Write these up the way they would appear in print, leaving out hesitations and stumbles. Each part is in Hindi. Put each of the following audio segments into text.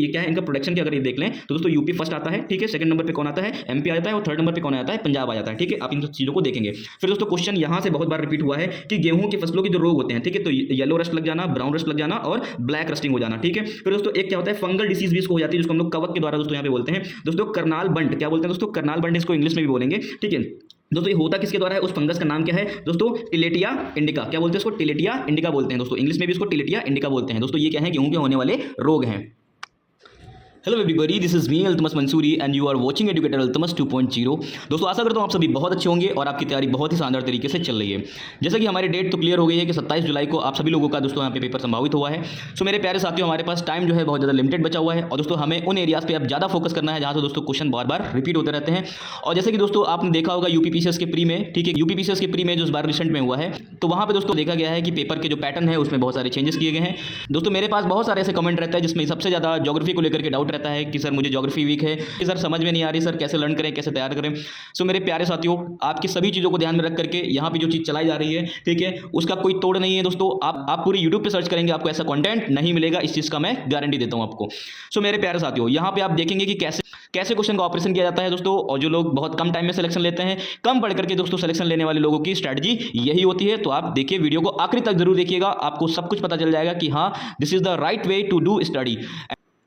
ये क्या है, इनका प्रोडक्शन की अगर ये देख लें तो दोस्तों यूपी फर्स्ट आता है, ठीक है, सेकंड नंबर पे कौन आता है, एमपी आता है, और थर्ड नंबर पे कौन आता है, पंजाब आ जाता है, ठीक है। आप इन चीजों को देखेंगे। फिर दोस्तों क्वेश्चन यहां से बहुत बार रिपीट हुआ है कि गेहूं की फसलों के जो रोग होते हैं, ठीक है, तो येलो रस्ट लग जाना, ब्राउन रस्ट लग जाना और ब्लैक रस्टिंग हो जाना, ठीक है। फिर दोस्तों एक क्या होता है, फंगल डिसीज भी इसको हो जाती है, जिसको हम लोग कवक के द्वारा दोस्तों यहाँ पे बोलते हैं दोस्तों करनाल बंट, क्या बोलते हैं दोस्तों, करनाल बंट इसको इंग्लिश में भी बोलेंगे, ठीक है। दोस्तों ये होता किसके द्वारा है, उस फंगस का नाम क्या है दोस्तों, टिलेटिया इंडिका, क्या बोलते हैं इसको, टिलेटिया इंडिका बोलते हैं दोस्तों, इंग्लिश में भी इसको टिलेटिया इंडिका बोलते हैं दोस्तों। ये क्या है, गेहूं के होने वाले रोग हैं। Hello everybody, this is me Altamas Mansoori and you are watching educator Altamas 2.0। दोस्तों आशा करता हूं आप सभी बहुत अच्छे होंगे और आपकी तैयारी बहुत ही शानदार तरीके से चल रही है। जैसा कि हमारी डेट तो क्लियर हो गई है कि 27 जुलाई को आप सभी लोगों का दोस्तों यहाँ पे पेपर संभावित हुआ है। सो मेरे प्यारे साथियों, हमारे पास टाइम जो है बहुत ज़्यादा लिमिटेड बचा हुआ है और दोस्तों हमें उन एरियाज पे अब ज़्यादा फोकस करना है जहाँ से दोस्तों क्वेश्चन बार बार रिपीट होते रहते हैं। और जैसे कि दोस्तों आपने देखा होगा यूपीपीसीएस के प्री में, ठीक है, यूपीपीसीएस के प्री में जो इस बार रिसेंट में हुआ है, तो वहाँ पे दोस्तों देखा गया है कि पेपर के जो पैटर्न है उसमें बहुत सारे चेंजेस किए गए हैं। दोस्तों मेरे पास बहुत सारे ऐसे कमेंट रहता है जिसमें सबसे ज़्यादा ज्योग्राफी को लेकर के डाउट रहता है कि सर मुझे ज्योग्राफी वीक है, कि सर समझ में नहीं आ रही, सर कैसे लर्न करें, कैसे तैयार करें। सो मेरे प्यारे साथियों, आपकी सभी चीज़ों को ध्यान में रख करके यहाँ पे जो चीज़ चलाई जा रही है, ठीक है, उसका कोई तोड़ नहीं है दोस्तों। आप पूरी यूट्यूब पे सर्च करेंगे, आपको ऐसा कंटेंट नहीं मिलेगा, इस चीज़ का मैं गारंटी देता हूँ आपको। सो मेरे प्यारे साथियों, यहाँ पे आप देखेंगे कि कैसे क्वेश्चन का ऑपरेशन किया जाता है दोस्तों। और जो लोग बहुत कम टाइम में सिलेक्शन लेते हैं, कम पढ़ करके दोस्तों सिलेक्शन लेने वाले लोगों की स्ट्रैटेजी यही होती है। तो आप देखिए, वीडियो को आखिरी तक जरूर देखिएगा, आपको सब कुछ पता चल जाएगा कि हाँ, this is the right way to do study.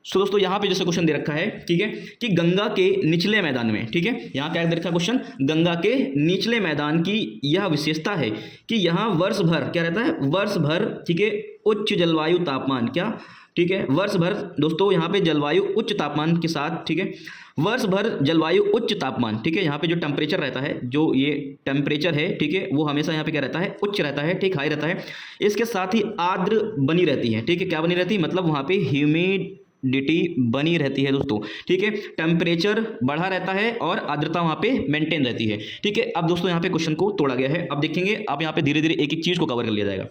So दोस्तों यहाँ पे जैसे क्वेश्चन दे रखा है, ठीक है, कि गंगा के निचले मैदान में, ठीक है, यहाँ क्या दे रखा है क्वेश्चन, गंगा के निचले मैदान की यह विशेषता है कि यहाँ वर्ष भर क्या रहता है, वर्ष भर, ठीक है, उच्च जलवायु तापमान, क्या, ठीक है, वर्ष भर दोस्तों यहाँ पे जलवायु उच्च तापमान के साथ, ठीक है, वर्ष भर जलवायु उच्च तापमान, ठीक है, यहाँ पे जो टेम्परेचर रहता है, जो ये टेम्परेचर है, ठीक है, वो हमेशा यहाँ पे क्या रहता है, उच्च रहता है, ठीक, हाई रहता है। इसके साथ ही आर्द्र बनी रहती है, ठीक है, क्या बनी रहती है, मतलब वहाँ पे ह्यूमिडिटी बनी रहती है दोस्तों, ठीक है, टेम्परेचर बढ़ा रहता है और आर्द्रता वहाँ पे मेंटेन रहती है, ठीक है। अब दोस्तों यहाँ पे क्वेश्चन को तोड़ा गया है, अब देखेंगे आप यहाँ पे धीरे धीरे एक एक चीज को कवर कर लिया जाएगा।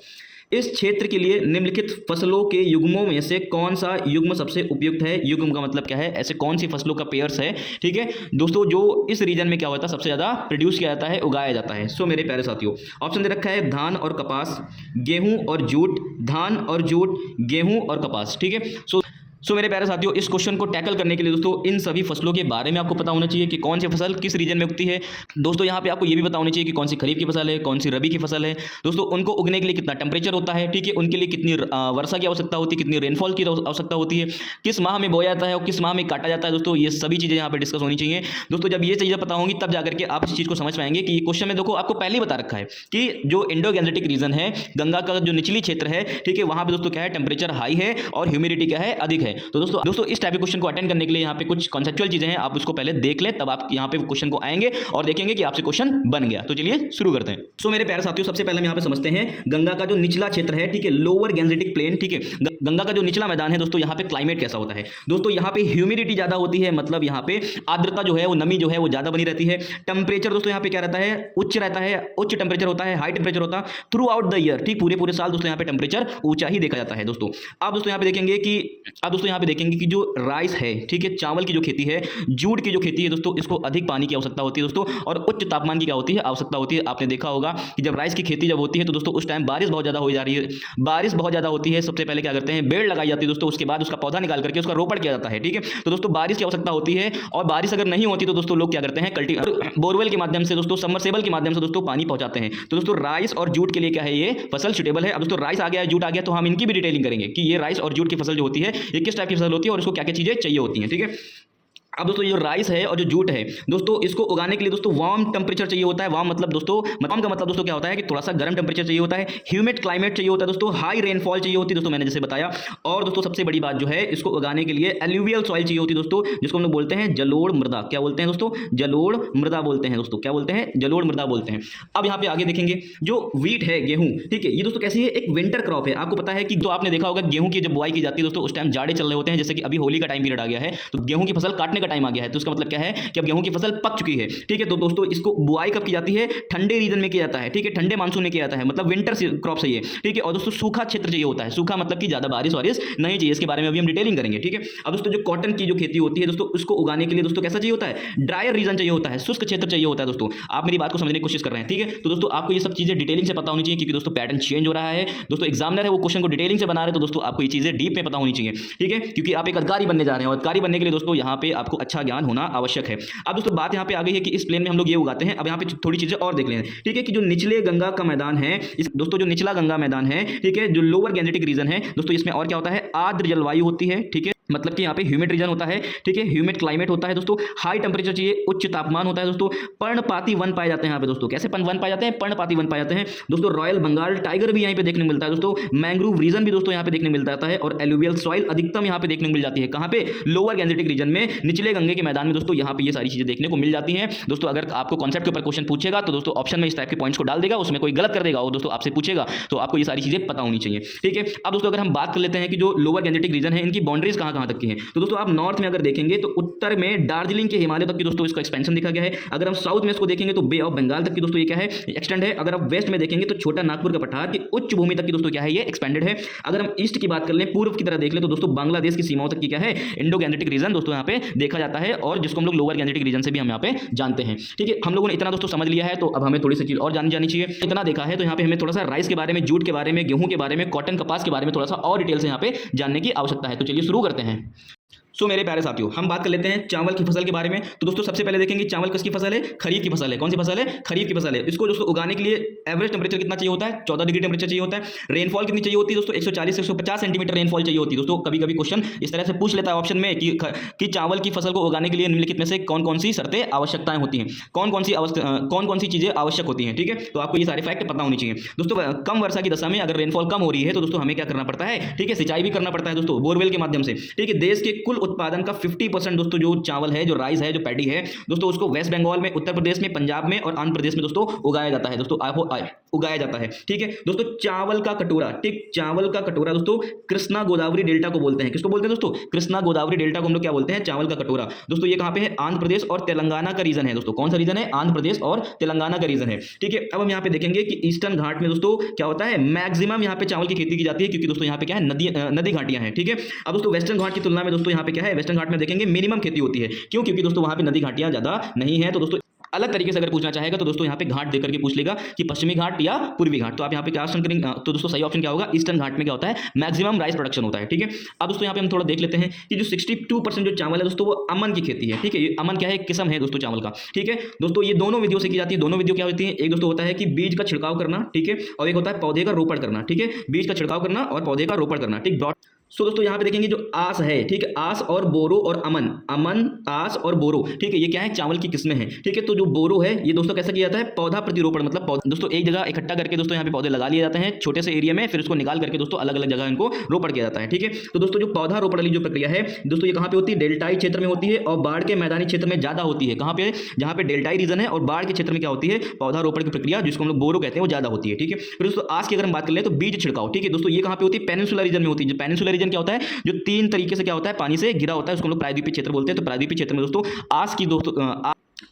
इस क्षेत्र के लिए निम्नलिखित फसलों के युग्मों में से कौन सा युग्म सबसे उपयुक्त है। युग्म का मतलब क्या है, ऐसे कौन सी फसलों का पेयर्स है, ठीक है दोस्तों, जो इस रीजन में क्या होता है, सबसे ज्यादा प्रोड्यूस किया जाता है, उगाया जाता है। सो मेरे प्यारे साथियों, ऑप्शन दे रखा है धान और कपास, गेहूं और जूट, धान और जूट, गेहूं और कपास, ठीक है। सो मेरे प्यारे साथियों, इस क्वेश्चन को टैकल करने के लिए दोस्तों इन सभी फसलों के बारे में आपको पता होना चाहिए कि कौन सी फसल किस रीजन में उगती है। दोस्तों यहाँ पे आपको ये भी पता होना चाहिए कि कौन सी खरीफ की फसल है, कौन सी रबी की फसल है दोस्तों, उनको उगने के लिए कितना टेम्परेचर होता है, ठीक है, उनके लिए कितनी वर्षा की आवश्यकता होती है, कितनी रेनफॉल की आवश्यकता होती है, किस माह में बोया जाता है और किस माह में काटा जाता है दोस्तों, ये सभी चीज़ें यहाँ पे डिस्कस होनी चाहिए दोस्तों। जब ये चीज़ें पता होंगी तब जाकर के आप इस चीज़ को समझ पाएंगे कि ये क्वेश्चन में देखो आपको पहले ही बता रखा है कि जो इंडो गैंजेटिक रीजन है, गंगा का जो निचली क्षेत्र है, ठीक है, वहाँ पे दोस्तों क्या है, टेम्परेचर हाई है और ह्यूमिडिटी क्या है, अधिक है। तो दोस्तों इस टाइप के क्वेश्चन को अटेंड करने के लिए यहाँ पे कुछ कॉन्सेप्चुअल चीजें हैं, आप उसको पहले देख ले, तब आप यहाँ पे क्वेश्चन को आएंगे और देखेंगे कि आपसे क्वेश्चन बन गया। तो चलिए शुरू करते हैं। सो मेरे प्यारे साथियों, सबसे पहले हम यहाँ पे समझते हैं गंगा का जो निचला क्षेत्र है, ठीक है, लोअर गैंजेटिक प्लेन, ठीक है, गंगा का जो निचला मैदान है दोस्तों, यहाँ पे क्लाइमेट कैसा होता है दोस्तों, यहाँ पे ह्यूमिडिटी ज्यादा होती है, मतलब यहाँ पे आर्द्रता जो है, वो नमी जो है वो ज्यादा बनी रहती है। टेम्परेचर दोस्तों यहाँ पे क्या रहता है, उच्च रहता है, उच्च टेम्परेचर होता है, हाई टेम्परेचर होता है थ्रू आउट द ईयर, ठीक, पूरे साल दोस्तों यहाँ पे टेम्परेचर ऊंचा ही देखा जाता है दोस्तों। अब दोस्तों यहाँ पे देखेंगे कि जो राइस है, ठीक है, चावल की जो खेती है, जूट की जो खेती है दोस्तों, इसको अधिक पानी की आवश्यकता होती है दोस्तों, और उच्च तापमान की क्या होती है, आवश्यकता होती है। आपने देखा होगा कि जब राइस की खेती जब होती है तो दोस्तों उस टाइम बारिश बहुत ज्यादा हो जा रही है, बारिश बहुत ज्यादा होती है, सबसे पहले क्या करते हैं, बेड़ लगाई जाती है दोस्तों, उसके बाद उसका पौधा निकाल करके उसका रोपण किया जाता है, ठीक है। तो दोस्तों बारिश की आवश्यकता होती है, और बारिश अगर नहीं होती तो दोस्तों लोग क्या करते हैं, बोरवेल के माध्यम से दोस्तों, सबमर्सिबल के माध्यम से दोस्तों पानी पहुंचाते हैं। तो दोस्तों राइस और जूट के लिए क्या है, ये फसल सुटेबल है। अब दोस्तों राइस आ गया, जूट आ गया, तो हम इनकी भी डिटेलिंग करेंगे कि ये राइस और जूट की फसल जो होती है, ये किस टाइप की फसल होती है और इसको क्या क्या चीजें चाहिए होती हैं, ठीक है। अब दोस्तों ये जो राइस है और जो जूट है दोस्तों, इसको उगाने के लिए दोस्तों वार्म टेम्परेचर चाहिए होता है। वार्म मतलब दोस्तों, वार्म का मतलब दोस्तों क्या होता है कि थोड़ा सा गर्म टेम्परेचर चाहिए होता है, ह्यूमिड क्लाइमेट चाहिए होता है दोस्तों, हाई रेनफॉल चाहिए होती है दोस्तों, मैंने जैसे बताया। और दोस्तों सबसे बड़ी बात जो है, इसको उगाने के लिए एल्यूवियल सॉइल चाहिए होती है दोस्तों, जिसको हम लोग बोलते हैं जलोढ़ मृदा। क्या बोलते हैं दोस्तों, जलोढ़ मृदा बोलते हैं दोस्तों, क्या बोलते हैं, जलोढ़ मृदा बोलते हैं। अब यहाँ पे आगे देखेंगे जो व्हीट है, गेहूं, ठीक है, ये दोस्तों कैसी है, एक विंटर क्रॉप है। आपको पता है कि आपने देखा होगा गेहूं की जब बुआई की जाती है दोस्तों, उस टाइम जाड़े चल रहे होते हैं, जैसे कि अभी होली का टाइम पीरियड आ गया है, तो गेहूं की फसल काटने का टाइम आ गया है, तो इसका मतलब क्या है कि अब गेहूं की फसल पक चुकी है। ठीक है, तो दोस्तों इसको बुआई कब की जाती है? ठंडे रीजन में किया जाता है। ठीक है, ठंडे मानसून में किया जाता है, मतलब विंटर क्रॉप से ये। ठीक है, और दोस्तों सूखा क्षेत्र चाहिए होता है, सूखा मतलब कि ज्यादा बारिश वारिश नहीं चाहिए, इसके बारे में अभी हम डिटेलिंग करेंगे। ठीक है, अब दोस्तों जो कॉटन की जो खेती होती है दोस्तों, उसको उगाने के लिए दोस्तों कैसा चाहिए होता है? ड्रायर रीजन चाहिए होता है, शुष्क क्षेत्र चाहिए होता है। दोस्तों आप मेरी बात को समझने की कोशिश कर रहे हैं। ठीक है, तो दोस्तों आपको ये सब चीजें डिटेलिंग से पता होनी चाहिए, क्योंकि दोस्तों पैटर्न चेंज हो रहा है। दोस्तों एग्जामिनर है वो क्वेश्चन को डिटेलिंग से बना रहे हैं, तो दोस्तों आपको ये चीजें डीप में पता होनी चाहिए। ठीक है, क्योंकि आप एक अधिकारी बनने जा रहे हैं, और अधिकारी बनने के लिए दोस्तों यहाँ पे आपको अच्छा ज्ञान होना आवश्यक है। अब दोस्तों बात यहाँ पे आ गई है कि इस प्लेन में हम लोग ये उगाते हैं। अब यहाँ पे थोड़ी चीजें और देख लें। ठीक है, कि जो निचले गंगा का मैदान है, दोस्तों जो निचला गंगा मैदान है, ठीक है, जो लोअर गैंजेटिक रीजन है दोस्तों, इसमें और क्या होता है? आर्द्र जलवायु होती है। ठीक है, मतलब कि यहाँ पे ह्यूमिड रीजन होता है। ठीक है, ह्यूमिड क्लाइमेट होता है दोस्तों, हाई टेम्परेचर चाहिए, उच्च तापमान होता है दोस्तों, पर्णपाती वन पाए जाते हैं यहाँ पे दोस्तों। कैसे वन पाए जाते हैं? पर्णपाती वन पाए जाते हैं दोस्तों। रॉयल बंगाल टाइगर भी यहाँ पे देखने को मिलता है दोस्तों। मैंग्रोव रीजन भी दोस्तों यहाँ पे देखने को मिलता है, और एलुवियल सॉइल अधिकतम यहाँ पे देखने को मिल जाती है। कहाँ पे? लोअर गैंजेटिक रीजन में, निचले गंगे के मैदान में दोस्तों, यहाँ पे ये सारी चीजें देखने को मिल जाती हैं दोस्तों। अगर आपको कॉन्सेप्ट के ऊपर क्वेश्चन पूछेगा तो दोस्तों ऑप्शन में इस टाइप के पॉइंट्स को डाल देगा, उसमें कोई गलत कर देगा और दोस्तों आपसे पूछेगा, तो आपको ये सारी चीजें पता होनी चाहिए। ठीक है, अब दोस्तों अगर हम बात कर लेते हैं कि जो लोअर गैंजेटिक रीजन है, इनकी बाउंड्रीज कहाँ तक की है, तो दोस्तों आप नॉर्थ में अगर देखेंगे तो उत्तर में दार्जिलिंग के हिमालय तक की दोस्तों इसका एक्सपेंशन दिखा गया है। अगर हम साउथ में इसको देखेंगे तो बे ऑफ बंगाल तक की दोस्तों ये क्या है? एक्सटेंड है। अगर आप वेस्ट में देखेंगे तो छोटा नागपुर का पठार की उच्च भूमि तक की दोस्तों क्या है? ये एक्सपेंडेड है। अगर हम ईस्ट की बात कर लें, पूर्व की तरह देख ले, तो दोस्तों बांग्लादेश की सीमाओं तक की क्या है? इंडो गैंजेटिक रीजन दोस्तों यहाँ पे देखा जाता है, और जिसको हम लोग लोअर गैंजेटिक रीजन से भी हम यहाँ पे जानते हैं। ठीक है, हम लोगों ने इतना दोस्तों समझ लिया है, तो अब हमें थोड़ी सी चीज और जानी चाहिए। इतना देखा है तो यहाँ पे हमें थोड़ा सा राइस के बारे में, जूट के बारे में, गेहूं के बारे में, कॉटन कपास के बारे में थोड़ा सा और डिटेल से यहाँ पे जानने की आवश्यकता है। तो चलिए शुरू करते हैं। सो मेरे प्यारे साथियों, हम बात कर लेते हैं चावल की फसल के बारे में। तो दोस्तों सबसे पहले देखेंगे चावल किसकी फसल है? खरीफ की फसल है। कौन सी फसल है? खरीफ की फसल है। इसको दोस्तों उगाने के लिए एवरेज टेंपरेचर कितना चाहिए होता है? 14 डिग्री टेंपरेचर चाहिए होता है। रेनफॉल कितनी चाहिए होती है दोस्तों? 140 से 150 सेंटीमीटर रेनफॉल चाहिए होती है दोस्तों। कभी कभी क्वेश्चन इस तरह से पूछ लेता है ऑप्शन में कि चावल की फसल को उगाने के लिए निम्नलिखित में से कौन कौन सी शर्तें आवश्यकताएं होती हैं, कौन कौन सी चीजें आवश्यक होती हैं। ठीक है, तो आपको ये सारे फैक्ट पता होनी चाहिए दोस्तों। कम वर्षा की दशा में अगर रेनफॉल कम हो रही है तो दोस्तों हमें क्या करना पड़ता है? ठीक है, सिंचाई भी करना पड़ता है दोस्तों, बोरवेल के माध्यम से। ठीक है, देश के कुल उत्पादन का 50% दोस्तों जो चावल है, जो राइस है, जो पैडी है दोस्तों, उसको वेस्ट बंगाल में, उत्तर प्रदेश में, पंजाब में और आंध्र प्रदेश में दोस्तों उगाया जाता है दोस्तों। उगाया जाता है। ठीक है दोस्तों, चावल का कटोरा, ठीक, चावल का कटोरा दोस्तों कृष्णा गोदावरी डेल्टा को बोलते हैं। किसको बोलते हैं दोस्तों? कृष्णा गोदावरी डेल्टा को हम लोग क्या बोलते हैं? चावल का कटोरा। दोस्तों ये कहां पे है? आंध्र प्रदेश और तेलंगाना का रीजन है दोस्तों। कौन सा रीजन है? आंध्र प्रदेश और तेलंगाना का रीजन है। ठीक है, अब हम यहां पे देखेंगे कि ईस्टर्न घाट में दोस्तों क्या होता है? मैक्सिमम यहां पे चावल की खेती की जाती है, क्योंकि दोस्तों यहां पे क्या है? नदी घाटियां हैं। ठीक है, अब दोस्तों वेस्टर्न घाट की तुलना में दोस्तों यहां पे क्या है? वेस्टर्न घाट में देखेंगे मिनिमम खेती होती है। क्यों? क्योंकि दोस्तों वहां पे नदी घाटियां ज्यादा नहीं है। तो दोस्तों अलग तरीके से अगर पूछना चाहेगा तो दोस्तों यहाँ पे घाट देकर के पूछ लेगा कि पश्चिमी घाट या पूर्वी घाट। तो आप यहाँ पे क्या ऑप्शन करेंगे? तो दोस्तों सही ऑप्शन क्या होगा? ईस्टर्न घाट में क्या होता है? मैक्सिमम राइस प्रोडक्शन होता है। ठीक है, अब दोस्तों यहाँ पे हम थोड़ा देख लेते हैं कि जो 62% जो चावल है दोस्तों वो अमन की खेती है। ठीक है, ये अमन क्या है? एक किस्म है दोस्तों चावल का। ठीक है दोस्तों, ये दोनों विधियों से की जाती है। दोनों विधियों क्या होती है? एक दोस्तों होता है कि बीज का छिड़काव करना, ठीक है, और एक होता है पौधे का रोपण करना। ठीक है, बीज का छिड़काव करना और पौधे का रोपण करना। ठीक, सो दोस्तों यहाँ पे देखेंगे जो आस है, ठीक है, आस और बोरो और अमन, आस और बोरो, ठीक है, ये क्या है? चावल की किस्में हैं। ठीक है, तो जो बोरो है ये दोस्तों कैसा किया जाता है? पौधा प्रतिरोपण, मतलब दोस्तों एक जगह इकट्ठा करके दोस्तों यहाँ पे पौधे लगा लिए जाते हैं छोटे से एरिया में, फिर उसको निकाल करके दोस्तों अलग अलग जगह इनको रोपण किया जाता है। ठीक है, तो दोस्तों जो पौधा रोपण वाली जो प्रक्रिया है दोस्तों ये कहाँ पे होती है? डेल्टाई क्षेत्र में होती है और बाढ़ के मैदानी क्षेत्र में ज्यादा होती है। कहाँ पे? जहाँ पे डेल्टाई रीजन है और बाढ़ के क्षेत्र में क्या होती है? पौधा रोपण की प्रक्रिया, जिसको हम लोग बोरो कहते हैं, वो ज्यादा होती है। ठीक है, फिर दोस्तों आस की अगर हम बात कर ले तो बीज छिड़काव। ठीक है दोस्तों, ये कहाँ पे होती है? पेनिनसुला रीजन में होती है। पेनिनसुला रीजन क्या होता है? जो 3 तरीके से क्या होता है? पानी से घिरा होता है, उसको हम लोग प्रायद्वीपीय क्षेत्र बोलते हैं। तो प्रायद्वीपीय क्षेत्र में दोस्तों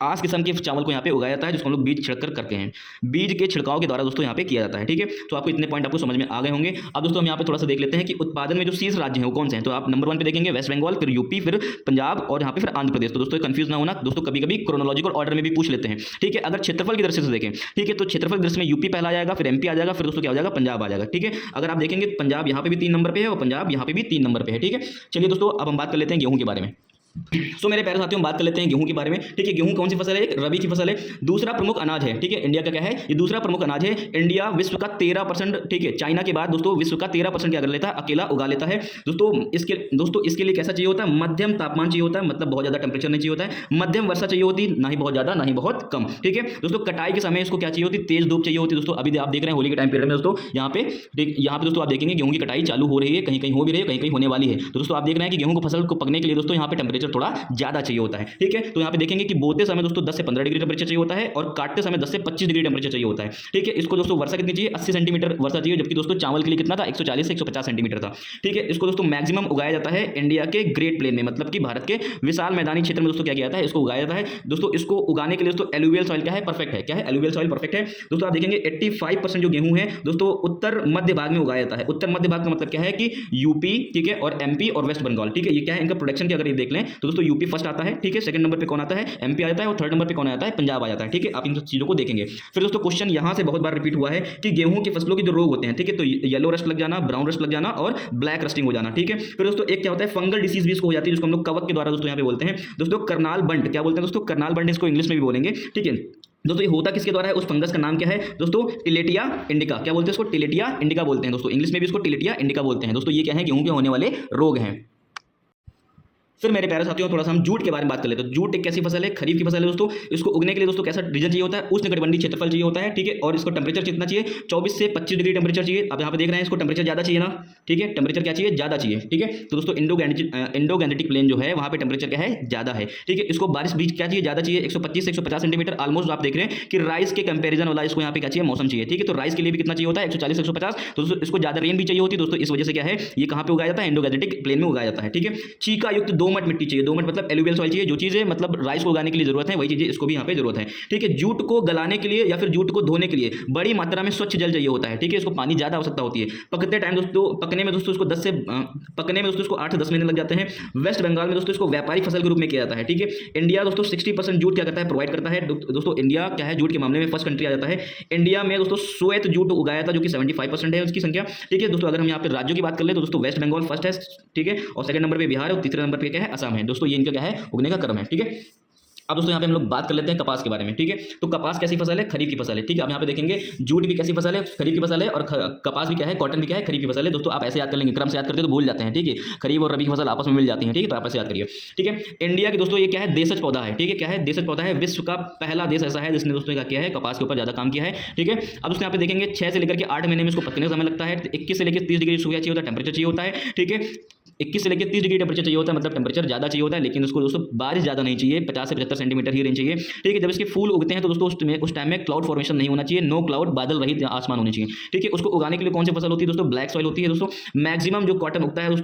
आस किस्म के चावल को यहाँ पे उगाया जाता है, जिसको हम लोग बीज छिड़कर करते हैं। बीज के छिड़काव के द्वारा दोस्तों यहाँ पे किया जाता है। ठीक है, तो आपको इतने पॉइंट आपको समझ में आ गए होंगे। अब दोस्तों हम यहाँ पे थोड़ा सा देख लेते हैं कि उत्पादन में जो शीर्ष राज्य हैं वो कौन से हैं। तो आप नंबर 1 पे देखेंगे वेस्ट बंगाल, फिर यूपी, फिर पंजाब और यहाँ पे फिर आंध्र प्रदेश। तो दोस्तों कंफ्यूज ना होना दोस्तों, कभी कभी क्रोनोलॉजिकल ऑर्डर में भी पूछ लेते हैं। ठीक है, अगर क्षेत्रफल की दृष्टि से देखें, ठीक है, तो क्षेत्रफल की दृष्टि में यूपी पहला आ जाएगा, फिर एमपी आ जाएगा, फिर दोस्तों क्या हो जाएगा? पंजाब आ जाएगा। ठीक है, अगर आप देखेंगे पंजाब यहाँ पे भी 3 नंबर पे है और पंजाब यहाँ पे भी 3 नंबर पे है। ठीक है, चलिए दोस्तों अब हम बात कर लेते हैं गेहूं के बारे में। सो मेरे प्यारे साथियों, हम बात कर लेते हैं गेहूं के बारे में। ठीक है, गेहूं कौन सी फसल है? एक रबी की फसल है, दूसरा प्रमुख अनाज है। ठीक है, इंडिया का क्या है? ये दूसरा प्रमुख अनाज है। इंडिया विश्व का 13%, ठीक है, चाइना के बाद दोस्तों विश्व का 13% क्या कर लेता है? अकेला उगा लेता है दोस्तों। इसके लिए कैसा चाहिए होता है? मध्यम तापमान चाहिए होता है, मतलब बहुत ज्यादा टेम्परेचर नहीं चाहिए होता है। मध्यम वर्षा चाहिए होती है, ना ही बहुत ज्यादा ना ही बहुत कम। ठीक है दोस्तों, कटाई के समय इसको क्या चाहिए होती? तेज धूप चाहिए होती है दोस्तों। अभी आप देख रहे हैं होली के टाइम पीरियड में दोस्तों यहाँ पे दोस्तों आप देखेंगे गेहूं की कटाई चालू हो रही है, कहीं कहीं हो भी रही है, कहीं कहीं होने वाली है। तो दोस्तों आप देख रहे हैं कि गेहूं को फसल को पकने के लिए दोस्तों यहाँ पे टेम्परेचर टेम्परेचर थोड़ा ज़्यादा चाहिए होता है, ठीक है। तो यहाँ पे देखेंगे कि बोते समय दोस्तों 10 से 15 डिग्री टेम्परेचर चाहिए होता है और काटते समय 10 से 25 डिग्री टेम्परेचर चाहिए होता है, ठीक है। इसको दोस्तों वर्षा कितनी चाहिए, 80 सेंटीमीटर वर्षा चाहिए, जबकि दोस्तों चावल के लिए कितना था, 140 से 150 सेंटीमीटर था, ठीक है। इसको दोस्तों मैक्सिमम उगाया जाता है इंडिया के ग्रेट प्लेन में, मतलब कि भारत के विशाल मैदानी क्षेत्र में दोस्तों क्या किया जाता है, इसको उगाया जाता है। दोस्तों इसको उगाने के लिए दोस्तों एलुवियल सॉइल क्या है, परफेक्ट है, क्या है, एलुवियल सॉइल परफेक्ट है। दोस्तों आप देखेंगे 85% जो गेहूं है दोस्तों उत्तर मध्य भाग में उगाया जाता है। उत्तर मध्य भाग का मतलब क्या है कि यूपी, ठीक है, और एमपी और वेस्ट बंगाल, ठीक है। ये क्या है, इनका प्रोडक्शन की अगर ये देख लें तो दोस्तों यूपी फर्स्ट आता है, ठीक है। सेकंड नंबर पे कौन आता है, एमपी आता है, और थर्ड नंबर पे कौन आता है, पंजाब आ जाता है, ठीक है। आप इन चीजों को देखेंगे। फिर दोस्तों क्वेश्चन यहां से बहुत बार रिपीट हुआ है कि गेहूं की फसलों के जो रोग होते हैं, ठीक है, तो येलो रस्ट लग जाना, ब्राउन रस्ट लग जाना और ब्लैक रस्टिंग हो जाना, ठीक है। फिर दोस्तों एक क्या होता है, फंगल डिसीज भी इसको हो जाती है, जिसको हम लोग कवक के द्वारा दोस्तों यहाँ पे बोलते हैं दोस्तों करनाल बंट, क्या बोलते हैं दोस्तों, करनाल बंट इसको इंग्लिश में भी बोलेंगे, ठीक है। दोस्तों ये होता किसके द्वारा है, उस फंगस का नाम क्या है दोस्तों, टिलेटिया इंडिका, क्या बोलते हैं इसको, टिलेटिया इंडिका बोलते हैं दोस्तों, इंग्लिश में भी इसको टिलेटिया इंडिका बोलते हैं दोस्तों। ये क्या है, गेहूं के होने वाले रोग हैं। फिर मेरे प्यारे साथियों थोड़ा सा हम जूट के बारे में बात कर लेते हैं। तो जूट एक कैसी फसल है, खरीफ की फसल है दोस्तों। इसको उगने के लिए दोस्तों कैसा रीजन चाहिए होता है, उष्णकटिबंधीय क्षेत्रफल चाहिए होता है, ठीक है। और इसको टेम्परेचर कितना चाहिए, 24 से 25 डिग्री टेम्परेचर चाहिए। अब यहाँ पे देख रहे हैं इसको टेम्परेचर ज़्यादा चाहिए ना, ठीक है, टेम्परेचर क्या चाहिए, ज़्यादा चाहिए, ठीक है। तो दोस्तों इंडो-गैंजेटिक प्लेन जो है वहाँ पे टेम्परेचर क्या है, ज़्यादा है, ठीक है। इसको बारिश भी क्या चाहिए, ज़्यादा चाहिए, 125 से 150 सेंटीमीटर ऑलमोस्ट। आप देख रहे हैं कि राइस के कंपेरिजन वाला इसको यहाँ पे क्या चाहिए, मौसम चाहिए, ठीक है। तो राइस के लिए भी कितना चाहिए होता है, 140 से 150। तो दोस्तों इसको ज़्यादा रेन भी चाहिए होती है दोस्तों। इस वजह से क्या है, ये कहाँ पे उगाया जाता है, इंडो-गैंजेटिक प्लेन में उगाया जाता है, ठीक है। चीका युक्त दोमट मिट्टी चाहिए, दोमट मतलब एलुवियल सॉइल चाहिए। जो चीजें मतलब राइस को उगाने के लिए जरूरत है वही चीजें इसको भी यहाँ पे जरूरत है, ठीक है। जूट को गलाने के लिए या फिर जूट को धोने के लिए बड़ी मात्रा में स्वच्छ जल चाहिए होता है, ठीक है। इसको पानी ज्यादा आवश्यकता होती है। पकते टाइम दोस्तों पकने में दोस्तों इसको 10 से पकने में दोस्तों इसको 8 से 10 महीने लग जाते हैं। वेस्ट बंगाल में दोस्तों इसको व्यापारिक फसल के रूप में किया जाता है, ठीक है। इंडिया दोस्तों 60% जूट क्या करता है, प्रोवाइड करता है दोस्तों। इंडिया क्या है, जूट के मामले में फर्स्ट कंट्री आ जाता है। इंडिया में दोस्तों श्वेत जूट उगाया था जो कि 75% है उसकी संख्या, ठीक है दोस्तों। अगर हम यहाँ पे राज्यों की बात कर ले तो दोस्तों वेस्ट बंगाल फर्स्ट है, ठीक है, और सेकंड नंबर पे बिहार और तीसरे नंबर पे क्या है, असम है दोस्तों। ये इनका क्या है, उगने का क्रम है, ठीक है। अब दोस्तों यहाँ पे हम लोग बात कर लेते हैं कपास के बारे में, ठीक है। तो कपास कैसी फसल है, खरीफ की फसल है, ठीक है। आप यहाँ पे देखेंगे जूट भी कैसी फसल है, खरीफ की फसल है, और कपास भी क्या है, कॉटन भी क्या है, खरीफ की फसल है दोस्तों। आप ऐसे याद कर लेंगे, क्रम से याद करते तो भूल जाते हैं, ठीक है। खरीफ और रबी की फसल आपस में मिल जाती है, ठीक है। तो आप ऐसे याद करिए, ठीक है। इंडिया की दोस्तों ये क्या है, देशज पौधा है, ठीक है। क्या है, देशज पौधा है। विश्व का पहला देश ऐसा है जिसने दोस्तों क्या किया है, कपास के ऊपर ज्यादा काम किया है, ठीक है। अब दोस्तों यहाँ पे देखेंगे 6 से लेकर के 8 महीने में इसको पकने का समय लगता है। 21 से लेकर 30 डिग्री चाहिए होता है, टेम्परेचर चाहिए होता है, ठीक है। 21 से लेकर 30 डिग्री टेम्परेचर चाहिए होता है, मतलब टेम्परेचर ज़्यादा चाहिए होता है, लेकिन उसको दोस्तों बारिश ज़्यादा नहीं चाहिए, 50 से 75 सेंटीमीटर ही रेंज चाहिए, ठीक है। जब इसके फूल उगते हैं तो दोस्तों उस टाइम में क्लाउड फॉर्मेशन नहीं होना चाहिए, नो क्लाउड, बादल रहित आसमान होने चाहिए, ठीक है। उसको उगाने के लिए कौन सी फसल होती है दोस्तों, ब्लैक सॉइल होती है दोस्तों। मैक्सिमम जो कॉटन उगता है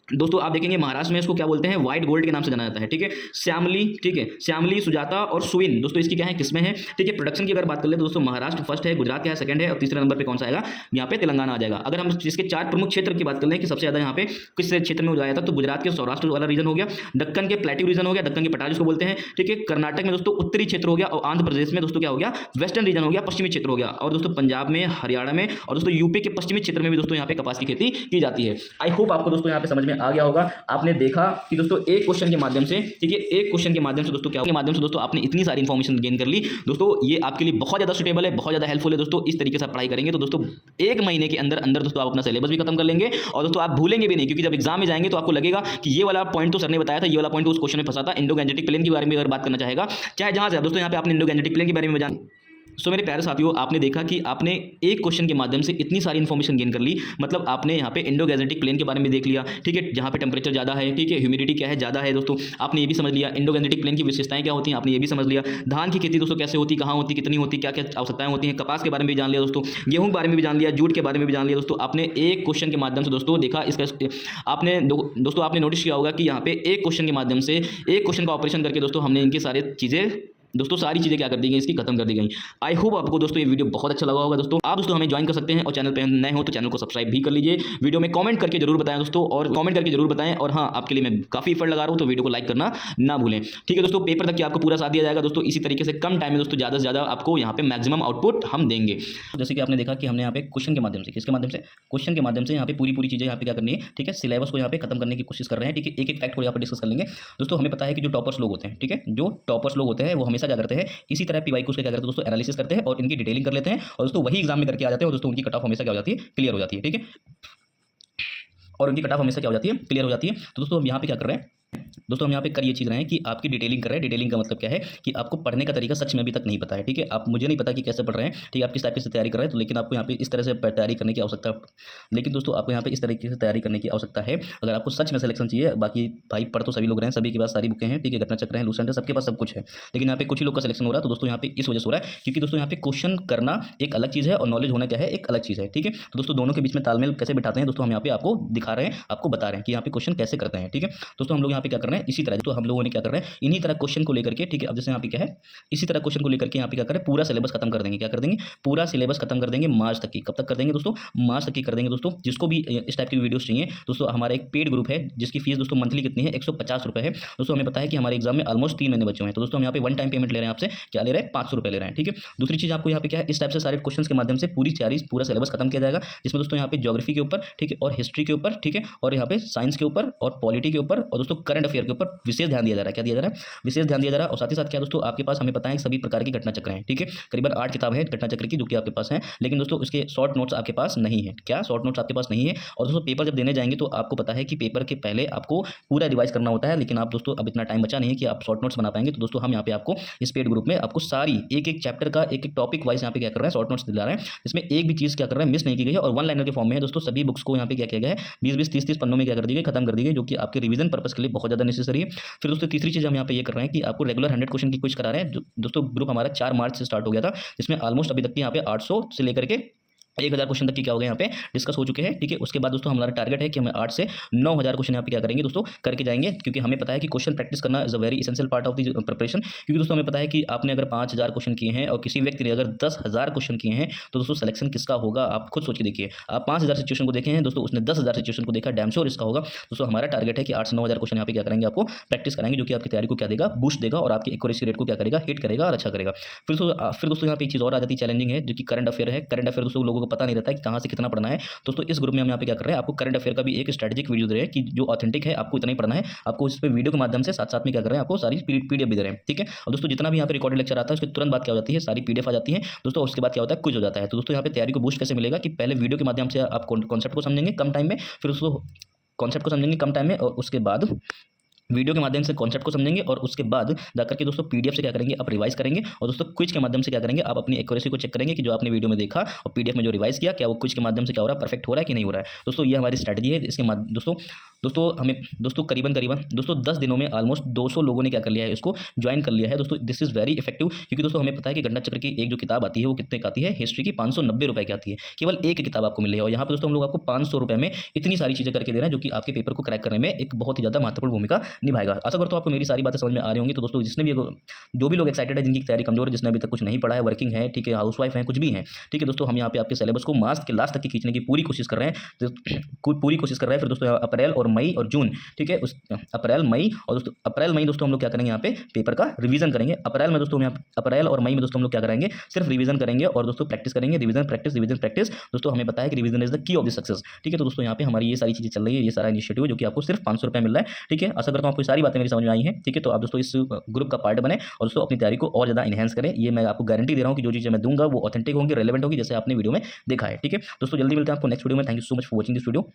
दोस्तों आप देखेंगे महाराष्ट्र में इसको क्या बोलते हैं, व्हाइट गोल्ड के नाम से जाना जाता है, ठीक है। श्यामली, ठीक है, श्यामली, सुजाता और सुविन दोस्तों इसकी क्या है, किस्में हैं, ठीक है। प्रोडक्शन की अगर बात कर ले तो दोस्तों महाराष्ट्र फर्स्ट है, गुजरात क्या है, सेकंड है, और तीसरे नंबर पे कौन सा आएगा, यहाँ पे तेलंगाना आ जाएगा। अगर हम इसके 4 प्रमुख क्षेत्र की बात कर लें कि सबसे ज्यादा यहाँ पे किस क्षेत्र में उगाया था, तो गुजरात के सौराष्ट्र वाला रीजन हो गया, दक्कन के प्लेट्यू रीजन हो गया, दक्कन के पठार जिसको बोलते हैं, ठीक है। कर्नाटक में दोस्तों उत्तरी क्षेत्र हो गया, और आंध्र प्रदेश में दोस्तों क्या हो गया, वेस्टर्न रीजन हो गया, पश्चिमी क्षेत्र हो गया, और दोस्तों पंजाब में, हरियाणा में, और दोस्तों यूपी के पश्चिमी क्षेत्र में भी दोस्तों यहाँ पे कपास की खेती की जाती है। आई होप आपको दोस्तों यहाँ पे समझ में आ गया होगा। आपने देखा कि दोस्तों एक क्वेश्चन के माध्यम से, ठीक है, एक क्वेश्चन के माध्यम से दोस्तों क्या के माध्यम से दोस्तों आपने इतनी सारी इंफॉर्मेशन गेन कर ली दोस्तों। ये आपके लिए बहुत ज्यादा सुटेबल है, बहुत ज्यादा हेल्पफुल है दोस्तों। इस तरीके से पढ़ाई करेंगे तो दोस्तों 1 महीने के अंदर अंदर दोस्तों आप अपना सिलेबस भी खत्म कर लेंगे, और दोस्तों आप भूलेंगे भी नहीं, क्योंकि जब एग्जाम में जाएंगे तो आपको लगेगा कि ये वाला पॉइंट तो सर ने बताया था, ये वाला पॉइंट तो उस क्वेश्चन में फंसा था। इंडो-गैंजेटिक प्लेन के बारे में अगर बात करना चाहेगा, चाहे जहां से दोस्तों यहाँ पे आपने इंडो-गैंजेटिक प्लेन के बारे में जान। सो मेरे प्यारे साथियों, आपने देखा कि आपने एक क्वेश्चन के माध्यम से इतनी सारी इन्फॉर्मेशन गेन कर ली। मतलब आपने यहाँ पे इंडो-गैंजेटिक प्लेन के बारे में देख लिया, ठीक है, जहाँ पे टेम्परेचर ज़्यादा है, ठीक है, ह्यूमिडिटी क्या है, ज़्यादा है दोस्तों, आपने ये भी समझ लिया। इंडो-गैंजेटिक प्लेन की विशेषताएं क्या होती हैं, आपने ये भी समझ लिया। धान की खेती दोस्तों कैसे होती, कहाँ होती, कितनी होती, क्या क्या आवश्यकताएं होती हैं। कपास के बारे में भी जान लिया दोस्तों, गेहूं के बारे में भी जान लिया, जूट के बारे में भी जान लिया दोस्तों। आपने एक क्वेश्चन के माध्यम से दोस्तों देखा, इसका आपने दोस्तों आपने नोटिस किया होगा कि यहाँ पे एक क्वेश्चन के माध्यम से, एक क्वेश्चन का ऑपरेशन करके दोस्तों हमने इनकी सारी चीज़ें दोस्तों सारी चीज़ें क्या कर दी गई, इसकी खत्म कर दी गई। आई होप आपको दोस्तों ये वीडियो बहुत अच्छा लगा होगा दोस्तों। आप दोस्तों हमें ज्वाइन कर सकते हैं, और चैनल पे नए हो तो चैनल को सब्सक्राइब भी कर लीजिए। वीडियो में कमेंट करके जरूर बताएं दोस्तों, और कमेंट करके जरूर बताएं। और हाँ, आपके लिए मैं काफ़ी एफर्ट लगा रहा हूँ, तो वीडियो को लाइक करना ना भूलें, ठीक है दोस्तों। पेपर तक की आपको पूरा साथ दिया जाएगा दोस्तों। इसी तरीके से कम टाइम में दोस्तों ज़्यादा से ज़्यादा आपको यहाँ पे मैक्सिमम आउटपुट हम देंगे। जैसे कि आपने देखा कि हमने यहाँ पे क्वेश्चन के माध्यम से, किसके माध्यम से, क्वेश्चन के माध्यम से यहाँ पे पूरी चीज़ें यहाँ पे क्या करनी है, ठीक है, सिलेबस को यहाँ पे खत्म करने की कोशिश कर रहे हैं, ठीक है। एक फैक्ट को यहाँ पे डिस्कस कर लेंगे दोस्तों। हमें पता है कि जो टॉपर्स लोग होते हैं, ठीक है, जो टॉपर्स लोग होते हैं वो हमेशा क्या करते हैं, इसी तरह पीवाईक्यूज के क्या करते हैं दोस्तों, एनालिसिस करते हैं और इनकी डिटेलिंग कर लेते हैं, और दोस्तों वही एग्जाम में करके आ जाते हैं, और दोस्तों उनकी कट ऑफ हमेशा क्या हो जाती है, क्लियर हो जाती है, ठीक है। और उनकी कट ऑफ हमेशा क्या हो जाती है, क्लियर हो जाती है। तो दोस्तों हम यहाँ पे क्या कर रहे हैं, दोस्तों हम यहाँ पे कर ये चीज़ रहे हैं कि आपकी डिटेलिंग कर रहे हैं। डिटेलिंग का मतलब क्या है कि आपको पढ़ने का तरीका सच में अभी तक नहीं पता है, ठीक है। आप मुझे नहीं पता कि कैसे पढ़ रहे हैं, ठीक है, आप किस टाइप से तैयारी कर रहे हैं, तो लेकिन आपको यहाँ पे इस तरह से तैयारी करने की आवश्यकता, लेकिन दोस्तों आपको यहाँ पे इस तरीके से तैयारी करने की आवश्यकता है अगर आपको सच में सिलेक्शन चाहिए। बाकी भाई पढ़ तो सभी लोग रहे हैं, सभी के पास सारी बुकें हैं, ठीक है, घटना चक्र है, लूसेंट है, सबके पास सब कुछ है, लेकिन यहाँ पे कुछ ही लोग का सिलेक्शन हो रहा है। तो दोस्तों यहाँ पे इस वजह से हो रहा है क्योंकि दोस्तों यहाँ पे क्वेश्चन करना एक अलग चीज़ है और नॉलेज होना क्या है एक अलग चीज़ है, ठीक है। तो दोस्तों दोनों के बीच में तालमेल कैसे बिठाते हैं दोस्तों हम यहाँ पे आपको दिखा रहे हैं, आपको बता रहे हैं कि यहाँ पे क्वेश्चन कैसे करते हैं, ठीक है। दोस्तों हम लोग यहाँ पे क्या कर रहे हैं, इसी तरह तो हम लोगों ने क्या कर रहे हैं, इन्हीं तरह क्वेश्चन को लेकर के, ठीक है। अब जैसे यहाँ पे क्या है, इसी तरह क्वेश्चन को लेकर के यहाँ पे क्या कर रहे हैं, पूरा सिलेबस खत्म कर देंगे। क्या कर देंगे, पूरा सिलेबस खत्म कर देंगे मार्च तक की। कब तक कर देंगे दोस्तों, मार्च तक की कर देंगे दोस्तों। जिसको भी इस टाइप की वीडियोस चाहिए दोस्तों, हमारा एक पेड ग्रुप है जिसकी फीस दोस्तों मंथली कितनी है, 150 रुपये है दोस्तों। हमें पता है कि हमारे एग्जाम में ऑलमोस्ट 3 महीने बचे हुए हैं, तो दोस्तों हम यहाँ पे वन टाइम पेमेंट ले रहे हैं आपसे, क्या ले रहे हैं, 500 रुपये ले रहे हैं, ठीक है। दूसरी चीज़ आपको यहाँ पे क्या है, इस टाइप से सारे क्वेश्चन के माध्यम से पूरी तैयारी, पूरा सिलेबस खत्म किया जाएगा, जिसमें दोस्तों यहाँ पे ज्योग्राफी के ऊपर, ठीक है, और हिस्ट्री के ऊपर, ठीक है, और यहाँ पे साइंस के ऊपर और पॉलिटी के ऊपर और दोस्तों करंट अफेयर के ऊपर विशेष ध्यान दिया जा रहा है। क्या दिया जा रहा है, विशेष ध्यान दिया जा रहा है। और साथ ही साथ क्या दोस्तों आपके पास हमें पता है सभी प्रकार की घटना चक्र हैं, ठीक है, करीबन 8 किताब है घटना चक्र की जो कि आपके पास है, लेकिन दोस्तों उसके शॉर्ट नोट्स आपके पास नहीं है। क्या शॉर्ट नोट्स आपके पास नहीं है। और दोस्तों पेपर जब देने जाएंगे तो आपको पता है कि पेपर के पहले आपको पूरा रिवाइज करना होता है, लेकिन आप दोस्तों अब इतना टाइम बचा नहीं है कि आप शॉर्ट नोट्स बना पाएंगे। तो दोस्तों हम यहाँ पे आपको इस पेड ग्रुप में आपको सारी एक एक चैप्टर का एक एक टॉपिक वाइज यहाँ पे क्या कर रहे हैं, शॉर्ट नोट्स दिला रहे हैं, इसमें एक भी चीज़ क्या कर रहे हैं, मिस नहीं की गई है और वन लाइनर के फॉर्म में है दोस्तों। सभी बुक्स को यहाँ पे क्या किया गया है, 20-20, 30-30 पन्नों में क्या कर दी गई, खत्म कर दी गई, जो कि आपके रिवीजन पर्पस के लिए बहुत ज़्यादा नेसेसरी है। फिर दोस्तों तीसरी चीज़ हम यहाँ पे ये कर रहे हैं कि आपको रेगुलर 100 क्वेश्चन की कोशिश करा रहे हैं। दोस्तों ग्रुप हमारा 4 मार्च से स्टार्ट हो गया था, जिसमें ऑलमोस्ट अभी तक यहाँ पे 800 से लेकर के 1000 क्वेश्चन तक की क्या हो गया यहाँ पे डिस्कस हो चुके हैं, ठीक है। उसके बाद दोस्तों हमारा टारगेट है कि हमें 8 से 9000 क्वेश्चन यहाँ पे क्या करेंगे दोस्तों, करके जाएंगे, क्योंकि हमें पता है कि क्वेश्चन प्रैक्टिस करना is a very essential part of the preparation. क्योंकि दोस्तों हमें पता है कि आपने अगर 5000 क्वेश्चन किए हैं और किसी व्यक्ति ने अगर 10,000 क्वेश्चन किए हैं तो दोस्तों सिलेक्शन किसका होगा, आप खुद सोच के देखिए। आप 5000 सिचुएशन को देखे हैं दोस्तों, उसने 10,000 सिचुएशन को देखा, डैम श्योर इसका होगा। दोस्तों हमारा टारगेट है कि 8 से 9000 क्वेश्चन यहाँ पे क्या करेंगे, आपको प्रैक्टिस कराएंगे, जो कि आपकी तैयारी को क्या देगा, बूस्ट देगा और आपकी एक्यूरेसी रेट को क्या करेगा, हिट करेगा और अच्छा करेगा। फिर दोस्तों यहाँ पे एक चीज़ और आ जाती है चैलेंजिंग है, जो कि करंट अफेयर है। करंट अफेयर दोस्तों लोगों को पता नहीं रहता है कि कहाँ से कितना पढ़ना है। दोस्तों इस ग्रुप में हम यहाँ पे क्या कर रहे हैं, आपको करंट अफेयर का भी एक स्ट्रेटेजिक वीडियो दे रहे हैं कि जो ऑथेंटिक है, आपको इतना ही पढ़ना है। आपको इस पे वीडियो के माध्यम से साथ साथ में क्या कर रहे हैं, आपको सारी पीडीएफ भी दे रहे हैं, ठीक है। और दोस्तों जितना भी यहाँ पे रिकॉर्डेड लेक्चर आता है उसके तुरंत बाद क्या हो जाती है, सारी पीडीएफ आ जाती है दोस्तों। उसके बाद क्या होता है, क्विज हो जाता है। तो दोस्तों यहाँ पे तैयारी को बूस्ट कैसे मिलेगा कि पहले वीडियो के माध्यम से आप कॉन्सेप्ट को समझेंगे कम टाइम में, फिर उसको कॉन्सेप्ट को समझेंगे कम टाइम में, और उसके बाद वीडियो के माध्यम से कॉन्सेप्ट को समझेंगे, और उसके बाद जाकर के दोस्तों पीडीएफ से क्या करेंगे, आप रिवाइज करेंगे, और दोस्तों क्विज के माध्यम से क्या करेंगे, आप अपनी एक्यूरेसी को चेक करेंगे कि जो आपने वीडियो में देखा और पीडीएफ में जो रिवाइज किया, क्या वो क्विज के माध्यम से क्या हो रहा है, परफेक्ट हो रहा है कि नहीं हो रहा है। दोस्तों ये हमारी स्ट्रैटेजी है। इसके दोस्तों हमें दोस्तों करीबन दोस्तों 10 दिनों में ऑलमोस्ट 200 लोगों ने क्या कर लिया है, इसको ज्वाइन कर लिया है दोस्तों। दिस इज़ वेरी इफेक्टिव, क्योंकि दोस्तों हमें पता है कि घटना चक्र की एक जो किताब आती है वो कितने की आती है, हिस्ट्री की 590 रुपये की आती है, केवल एक किताब आपको मिल रही है। और यहाँ पर दोस्तों हम लोग आपको 500 रुपये में इतनी सारी चीज़ें करके दे रहे हैं, जो कि आपके पेपर को क्रैक करने में एक बहुत ही ज़्यादा महत्वपूर्ण भूमिका निभाएगा। आशा करता हूं आपको मेरी सारी बातें समझ में आ रही होंगी। तो दोस्तों जिसने भी जो भी लोग एक्साइटेड है, जिनकी तैयारी कमजोर है, जिसने अभी तक कुछ नहीं पढ़ा है, वर्किंग है, ठीक है, हाउसवाइफ है, कुछ भी है, ठीक है दोस्तों, हम यहाँ पे आपके सिलेबस को मार्च के लास्ट तक की खींचने की पूरी कोशिश कर रहे हैं, पूरी कोशिश कर रहे हैं। फिर दोस्तों अप्रैल और मई और जून, ठीक है, अप्रैल मई और दोस्तों अप्रैल मई दोस्तों हम लोग क्या करेंगे, यहाँ पे पेपर का रिवीजन करेंगे। अप्रैल में दोस्तों अप्रैल और मई में दोस्तों हम लोग क्या करेंगे, सिर्फ रिवीजन करेंगे और दोस्तों प्रैक्टिस करेंगे, रिवीजन प्रैक्टिस। दोस्तों हमें पता है कि revision is the key of the success, ठीक है। तो दोस्तों यहाँ पे हमारी ये सारी चीजें चल रही है, ये सारा इनिशिएटिव जो कि आपको सिर्फ 500 रुपये मिल रहा है, ठीक है। आशा करता हूँ आपको सारी बातें मेरी समझ में आई हैं, ठीक है। तो आप दोस्तों इस ग्रुप का पार्ट बने और दोस्तों अपनी तैयारी को और ज़्यादा इनहेंस करें। ये मैं आपको गारंटी दे रहा हूँ कि जो चीज़ें मैं दूंगा वो ऑथेंटिक होंगी, रेलेवेंट होगी, जैसे आपने वीडियो में देखा है, ठीक है। दोस्तों जल्दी मिलते हैं आपको नेक्स्ट वीडियो में। Thank you so much for watching this video.